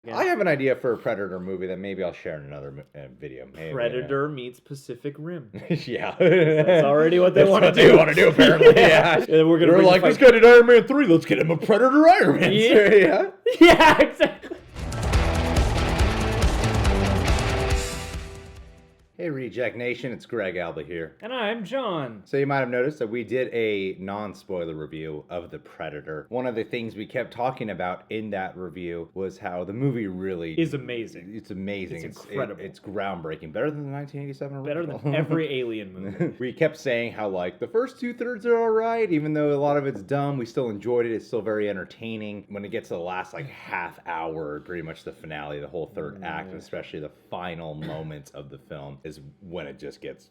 I have an idea for a Predator movie that maybe I'll share in another video. Maybe, Predator meets Pacific Rim. Yeah. That's already what they want to do. They want to do, apparently. Yeah. And We're like, let's get an Iron Man 3. Let's get him a Predator Iron Man. Yeah. Yeah, exactly. Hey Reject Nation, it's Greg Alba here. And I'm John. So you might have noticed that we did a non-spoiler review of The Predator. One of the things we kept talking about in that review was how the movie really is amazing. It's amazing. It's incredible. It's groundbreaking. Better than the 1987 original. Better than every Alien movie. We kept saying how like the first 2/3 are alright, even though a lot of it's dumb, we still enjoyed it. It's still very entertaining. When it gets to the last like half hour, pretty much the finale, the whole third act, and especially the final moments of the film is when it just gets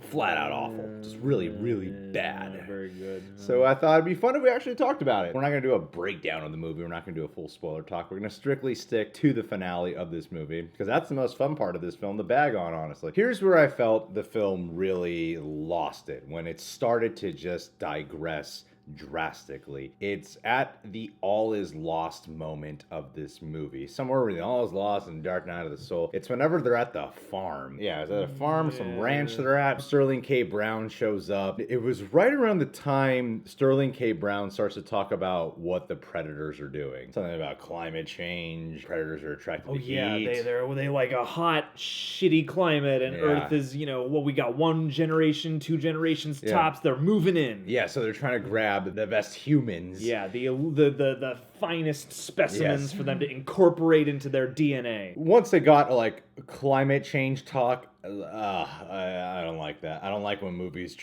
flat out awful. Just really, really bad. Very good. So I thought it'd be fun if we actually talked about it. We're not going to do a breakdown of the movie. We're not going to do a full spoiler talk. We're going to strictly stick to the finale of this movie because that's the most fun part of this film, the bag on, honestly. Here's where I felt the film really lost it, when it started to just digress drastically. It's at the all is lost moment of this movie. Somewhere where the all is lost in Dark Night of the Soul. It's whenever they're at the farm. Yeah, it's at a farm, some ranch they're at. Sterling K. Brown shows up. It was right around the time Sterling K. Brown starts to talk about what the predators are doing. Something about climate change. Predators are attracted to heat. Yeah, they like a hot, shitty climate, and Earth is, we got one generation, 2 generations tops. They're moving in. Yeah, so they're trying to grab the best humans. Yeah, the finest specimens for them to incorporate into their DNA. Once they got like climate change talk, I don't like that. I don't like when movies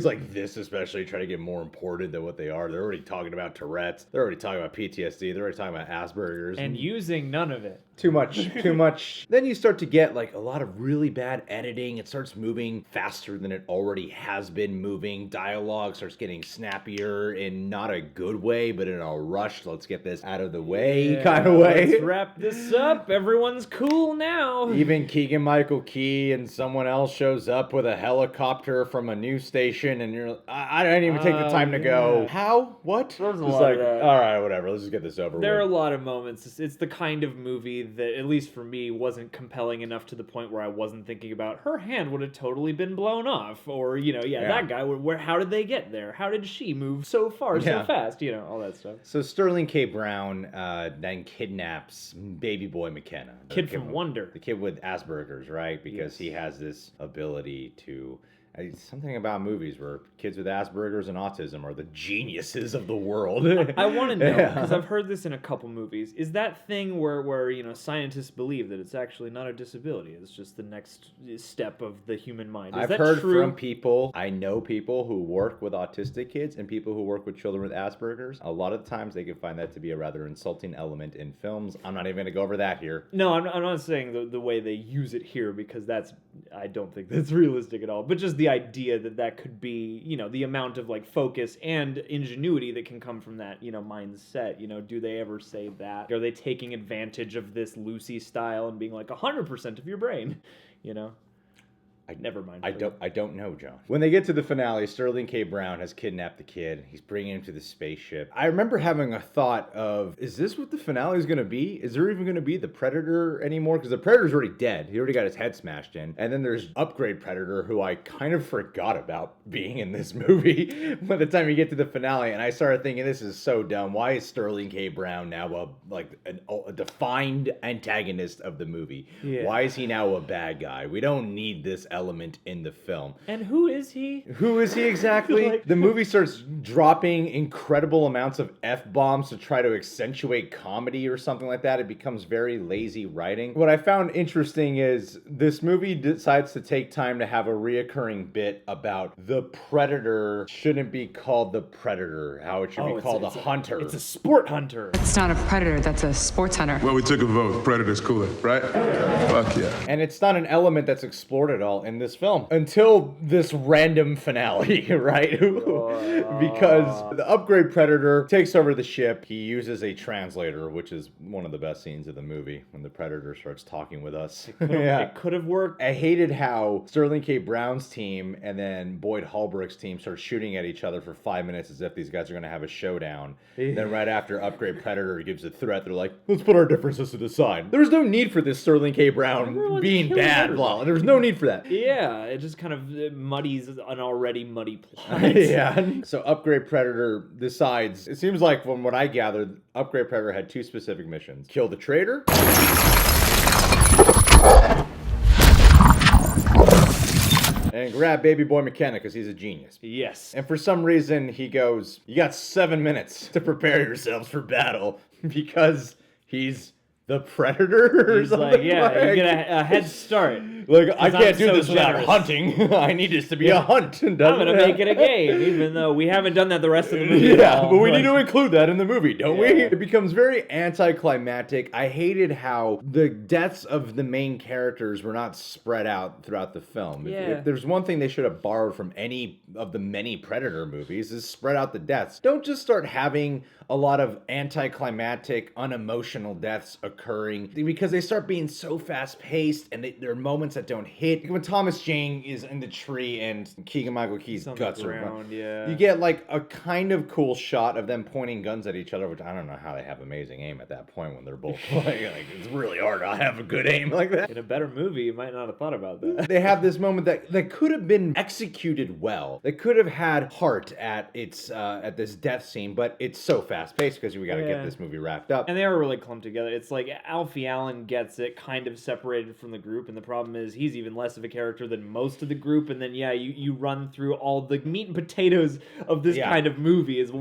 like this especially try to get more important than what they are. They're already talking about Tourette's. They're already talking about PTSD. They're already talking about Asperger's. And using none of it. Too much. Then you start to get like a lot of really bad editing. It starts moving faster than it already has been moving. Dialogue starts getting snappier in not a good way, but in a rush. Let's get this out of the way kind of way. Let's wrap this up. Everyone's cool now. Even Keegan-Michael Key and someone else shows up with a helicopter from a news station, and I didn't even take the time to go, how? What? There's a just lot like, of that. all right, whatever. Let's just get this over with. There are a lot of moments. It's the kind of movie that, at least for me, wasn't compelling enough to the point where I wasn't thinking about her hand would have totally been blown off, or that guy. How did they get there? How did she move so far so fast? All that stuff. So Sterling K. Brown then kidnaps baby boy McKenna, kid from Wonder, the kid with Asperger's, right? Because he has this ability to. Something about movies where kids with Asperger's and autism are the geniuses of the world. I want to know, because I've heard this in a couple movies. Is that thing where scientists believe that it's actually not a disability? It's just the next step of the human mind. Is I've that heard true? From people, I know people who work with autistic kids and people who work with children with Asperger's. A lot of times they can find that to be a rather insulting element in films. I'm not even going to go over that here. No, I'm not saying the way they use it here, because I don't think that's realistic at all. But just the idea that could be, the amount of like focus and ingenuity that can come from that, mindset. Do they ever say that? Are they taking advantage of this Lucy style and being like 100% of your brain? Never mind. I don't know, John. When they get to the finale, Sterling K. Brown has kidnapped the kid. He's bringing him to the spaceship. I remember having a thought of, is this what the finale is going to be? Is there even going to be the Predator anymore? Because the Predator's already dead. He already got his head smashed in. And then there's Upgrade Predator, who I kind of forgot about being in this movie by the time you get to the finale. And I started thinking, this is so dumb. Why is Sterling K. Brown now a defined antagonist of the movie? Yeah. Why is he now a bad guy? We don't need this element in the film. And who is he? Who is he exactly? The movie starts dropping incredible amounts of F-bombs to try to accentuate comedy or something like that. It becomes very lazy writing. What I found interesting is this movie decides to take time to have a reoccurring bit about the Predator shouldn't be called the Predator, how it should be called a hunter. It's a sport hunter. It's not a predator, that's a sports hunter. Well, we took a vote. Predator's cooler, right? Fuck yeah. And it's not an element that's explored at all in this film until this random finale, right? Because the upgrade Predator takes over the ship. He uses a translator, which is one of the best scenes of the movie when the Predator starts talking with us. It could have worked. I hated how Sterling K. Brown's team and then Boyd Holbrook's team start shooting at each other for 5 minutes as if these guys are going to have a showdown. Then right after Upgrade Predator gives a threat, they're like, let's put our differences to the side. There's no need for this Sterling K. Brown Everyone's being killing bad. everybody. Blah. There's no need for that. Yeah, it just kind of muddies an already muddy plot. Yeah. So Upgrade Predator decides, it seems like from what I gathered, Upgrade Predator had 2 specific missions. Kill the traitor. And grab Baby Boy McKenna because he's a genius. Yes. And for some reason, he goes, you got 7 minutes to prepare yourselves for battle because he's the Predator or He's something. like, yeah, you get a head start. Like, I 'Cause can't I'm do so this without generous. hunting. I need this to be a hunt. I'm gonna make it a game, even though we haven't done that the rest of the movie. Yeah, at all. but we Like, need to include that in the movie, don't we? Yeah. It becomes very anticlimactic. I hated how the deaths of the main characters were not spread out throughout the film. Yeah. If there's one thing they should have borrowed from any of the many Predator movies is spread out the deaths. Don't just start having a lot of anticlimactic, unemotional deaths occurring because they start being so fast-paced and there are moments that don't hit. When Thomas Jane is in the tree and Keegan-Michael Key's on the guts are ground, yeah. you get like a kind of cool shot of them pointing guns at each other, which I don't know how they have amazing aim at that point when they're both like it's really hard to have a good aim like that. In a better movie, you might not have thought about that. They have this moment that could have been executed well. They could have had heart at its at this death scene, but it's so fast paced because we got to Yeah. get this movie wrapped up. And they are really clumped together. It's like Alfie Allen gets it kind of separated from the group, and the problem is he's even less of a character than most of the group. And then you run through all the meat and potatoes of this kind of movie is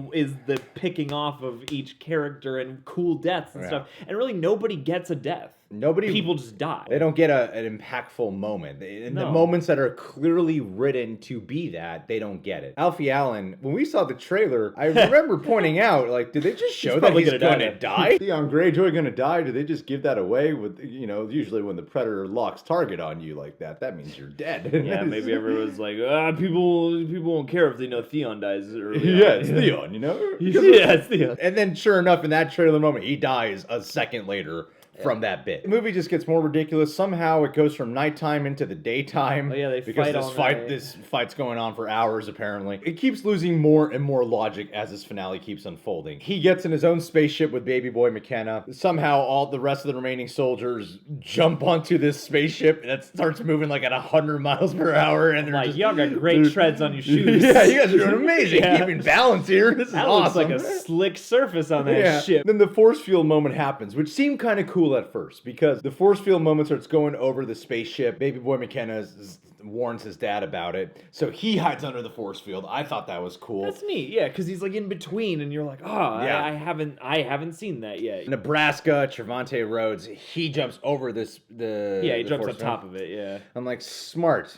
the picking off of each character and cool deaths and stuff. And really nobody gets a death. People just die. They don't get an impactful moment. In the No. moments that are clearly written to be that, they don't get it. Alfie Allen, when we saw the trailer, I remember pointing out, like, did they just show that probably he's gonna going to die? Theon Greyjoy going to die? Did they just give that away with, usually when the Predator locks target on you like that means you're dead. Yeah, maybe everyone's like, people won't care if they know Theon dies early Yeah, on. it's Theon, Yeah, it's Theon. And then, sure enough, in that trailer moment, he dies a second later from that bit. The movie just gets more ridiculous. Somehow it goes from nighttime into the daytime. Oh, yeah, they because fight this all fight night. this fight's going on for hours apparently. It keeps losing more and more logic as this finale keeps unfolding. He gets in his own spaceship with Baby Boy McKenna. Somehow all the rest of the remaining soldiers jump onto this spaceship that starts moving like at 100 miles per hour and they're Like, just, y'all got great treads on your shoes. Yeah, you guys are doing amazing. Yeah. Keeping balance here. This is That awesome. looks like a slick surface on that ship. Then the force field moment happens, which seemed kind of cool at first because the force field moment starts going over the spaceship. Baby Boy McKenna warns his dad about it, so he hides under the force field. I thought that was cool. That's neat, yeah, because he's like in between, and you're like, Yeah. I haven't seen that yet. Nebraska, Trevante Rhodes, he jumps over he He jumps on top of it, yeah. I'm like, smart.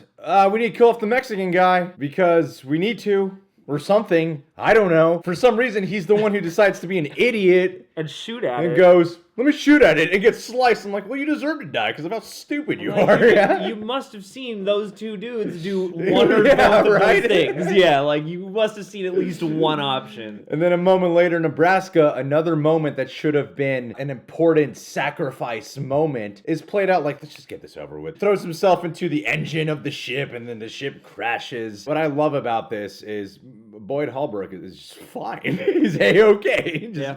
We need to kill off the Mexican guy because we need to. Or something. I don't know. For some reason, he's the one who decides to be an idiot And shoot at and it. goes, let me shoot at it, and gets sliced. I'm like, well, you deserve to die because of how stupid you are. Yeah. You must have seen those two dudes do one or Yeah, both of right? those things. Yeah, like you must have seen at least one option. And then a moment later, Nebraska, another moment that should have been an important sacrifice moment, is played out like, let's just get this over with. Throws himself into the engine of the ship, and then the ship crashes. What I love about this is Boyd Holbrook is just fine. He's A-okay. Yeah,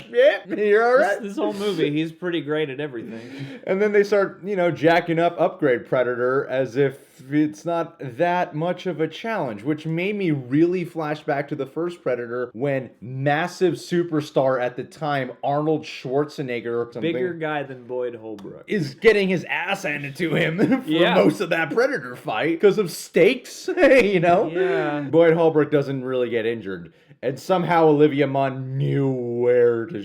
you're all right. This whole movie, he's pretty great at everything. And then they start, jacking up Upgrade Predator as if it's not that much of a challenge, which made me really flash back to the first Predator when massive superstar at the time, Arnold Schwarzenegger, Bigger guy than Boyd Holbrook. is getting his ass handed to him for Yeah. most of that Predator fight because of stakes, Yeah. Boyd Holbrook doesn't really get injured. And somehow Olivia Munn knew where to,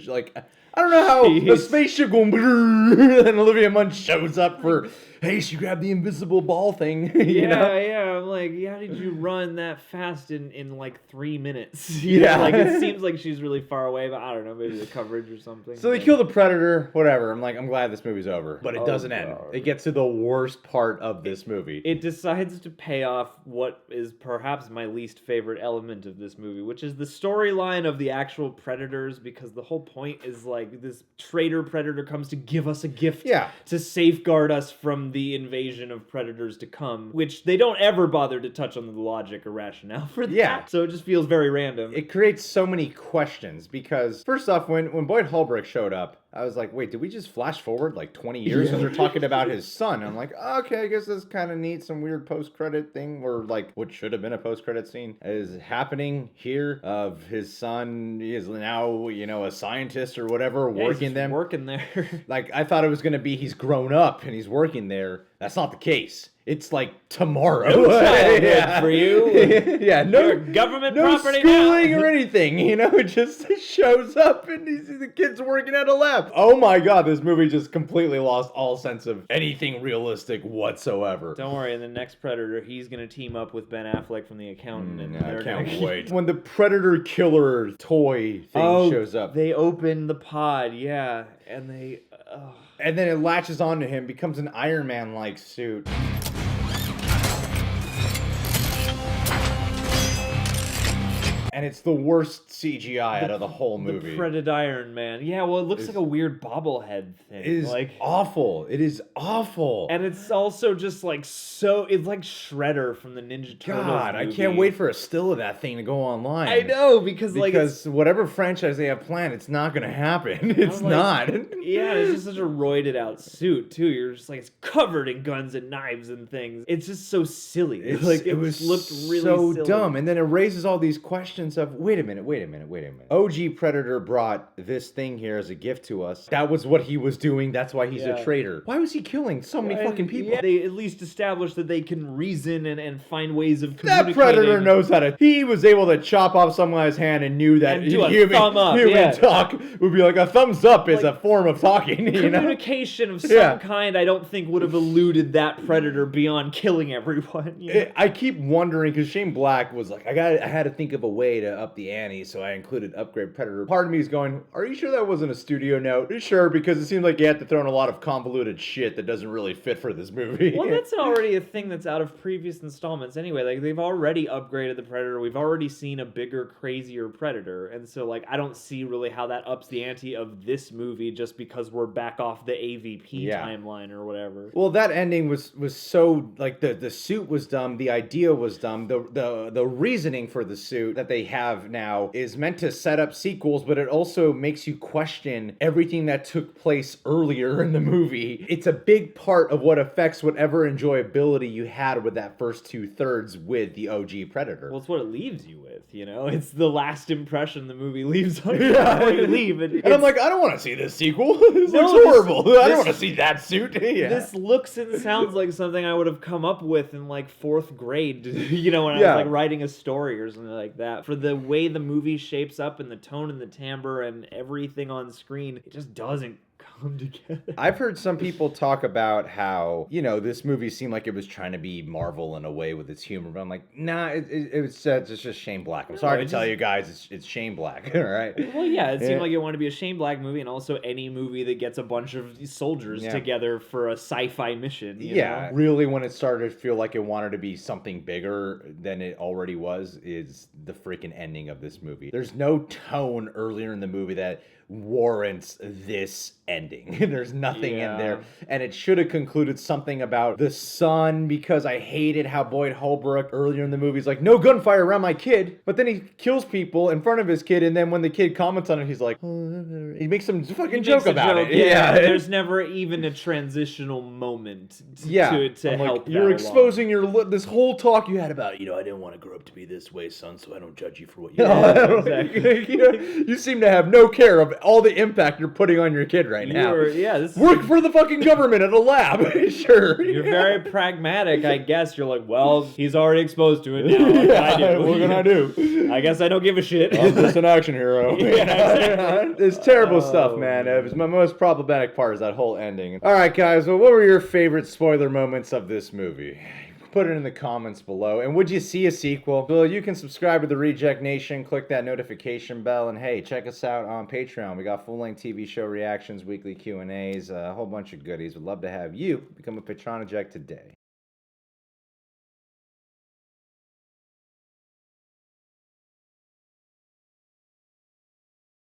I don't know how the Jeez. spaceship going, and Olivia Munn shows up for hey, she grabbed the invisible ball thing. Yeah. I'm like, how did you run that fast in like 3 minutes? You Yeah. know, like it seems like she's really far away, but I don't know, maybe the coverage or something. So they kill the Predator, whatever. I'm glad this movie's over. But it doesn't end. God. It gets to the worst part of this movie. It decides to pay off what is perhaps my least favorite element of this movie, which is the storyline of the actual predators, because the whole point is like this traitor predator comes to give us a gift to safeguard us from the invasion of predators to come, which they don't ever bother to touch on the logic or rationale for that. Yeah. So it just feels very random. It creates so many questions because, first off, when Boyd Holbrook showed up, I was like, wait, did we just flash forward like 20 years? Because they're talking about his son. And I'm like, okay, I guess that's kind of neat. Some weird post-credit thing where like what should have been a post-credit scene is happening here of his son is now, a scientist or whatever, working them. Working there. Like, I thought it was going to be he's grown up and he's working there. That's not the case. It's like tomorrow. No childhood for you. Yeah, You're government no property schooling now. or anything. It just shows up and the kid's working at a lab. Oh my god, this movie just completely lost all sense of anything realistic whatsoever. Don't worry, in the next Predator, he's gonna team up with Ben Affleck from The Accountant. And I can't wait. When the Predator Killer toy thing shows up. They open the pod, yeah, and they... And then it latches onto him, becomes an Iron Man-like suit. And it's the worst CGI out of the whole movie. The Predator Iron Man. Yeah, well, it looks like a weird bobblehead thing. It is awful. It is awful. And it's also just like so... It's like Shredder from the Ninja Turtles God, movie. I can't wait for a still of that thing to go online. I know, because whatever franchise they have planned, it's not going to happen. It's not. Yeah, it's just such a roided out suit, too. You're just like, it's covered in guns and knives and things. It's just so silly. It looked really so silly. dumb. And then it raises all these questions of, wait a minute. OG Predator brought this thing here as a gift to us. That was what he was doing. That's why he's a traitor. Why was he killing so many fucking people? Yeah, they at least established that they can reason and find ways of communicating. That Predator knows how to... He was able to chop off some guy's hand and knew that human talk would be like a thumbs up is a form of talking. Communication of some kind, I don't think would have eluded that Predator beyond killing everyone. I keep wondering, because Shane Black was like, I had to think of a way to up the ante, so I included Upgrade Predator. Part of me is going, are you sure that wasn't a studio note? Sure, because it seems like you had to throw in a lot of convoluted shit that doesn't really fit for this movie. Well, that's already a thing that's out of previous installments anyway. Like, they've already upgraded the Predator. We've already seen a bigger, crazier Predator. And so, like, I don't see really how that ups the ante of this movie just because we're back off the AVP timeline or whatever. Well, that ending was so, like, the suit was dumb. The idea was dumb. The reasoning for the suit that they have now is meant to set up sequels, but it also makes you question everything that took place earlier in the movie. It's a big part of what affects whatever enjoyability you had with that first 2/3 with the OG Predator. Well, it's what it leaves you with, It's the last impression the movie leaves on you before you leave. And I'm like, I don't want to see this sequel. This looks horrible. I don't want to see that suit. This looks and sounds like something I would have come up with in, like, 4th grade, when I was, like, writing a story or something like that. For the way the movie shapes up and the tone and the timbre and everything on screen, it just doesn't come together. I've heard some people talk about how, this movie seemed like it was trying to be Marvel in a way with its humor, but I'm like, nah, it's just Shane Black. I'm sorry to tell you guys, it's Shane Black, all right? Well, yeah, it seemed like it wanted to be a Shane Black movie, and also any movie that gets a bunch of soldiers together for a sci-fi mission. You know? Really, when it started to feel like it wanted to be something bigger than it already was, is the freaking ending of this movie. There's no tone earlier in the movie that warrants this ending. There's nothing in there. And it should have concluded something about the son, because I hated how Boyd Holbrook earlier in the movie is like, no gunfire around my kid, but then he kills people in front of his kid, and then when the kid comments on it, he's like, he makes some fucking joke about it. There's never even a transitional moment to help. You're exposing this whole talk you had about, I didn't want to grow up to be this way, son, so I don't judge you for what you did. Exactly. You seem to have no care of of all the impact you're putting on your kid right now. This Work for the fucking government at a lab. Sure. You're very pragmatic, I guess. You're like, well, he's already exposed to it now. What can I do? I guess I don't give a shit. I'm just an action hero. Exactly. It's terrible stuff, man. It was my most problematic part is that whole ending. All right, guys. Well, what were your favorite spoiler moments of this movie? Put it in the comments below. And would you see a sequel? Well, you can subscribe to the Reject Nation, click that notification bell, and hey, check us out on Patreon. We got full-length TV show reactions, weekly Q&As, a whole bunch of goodies. We'd love to have you become a Patronaject today.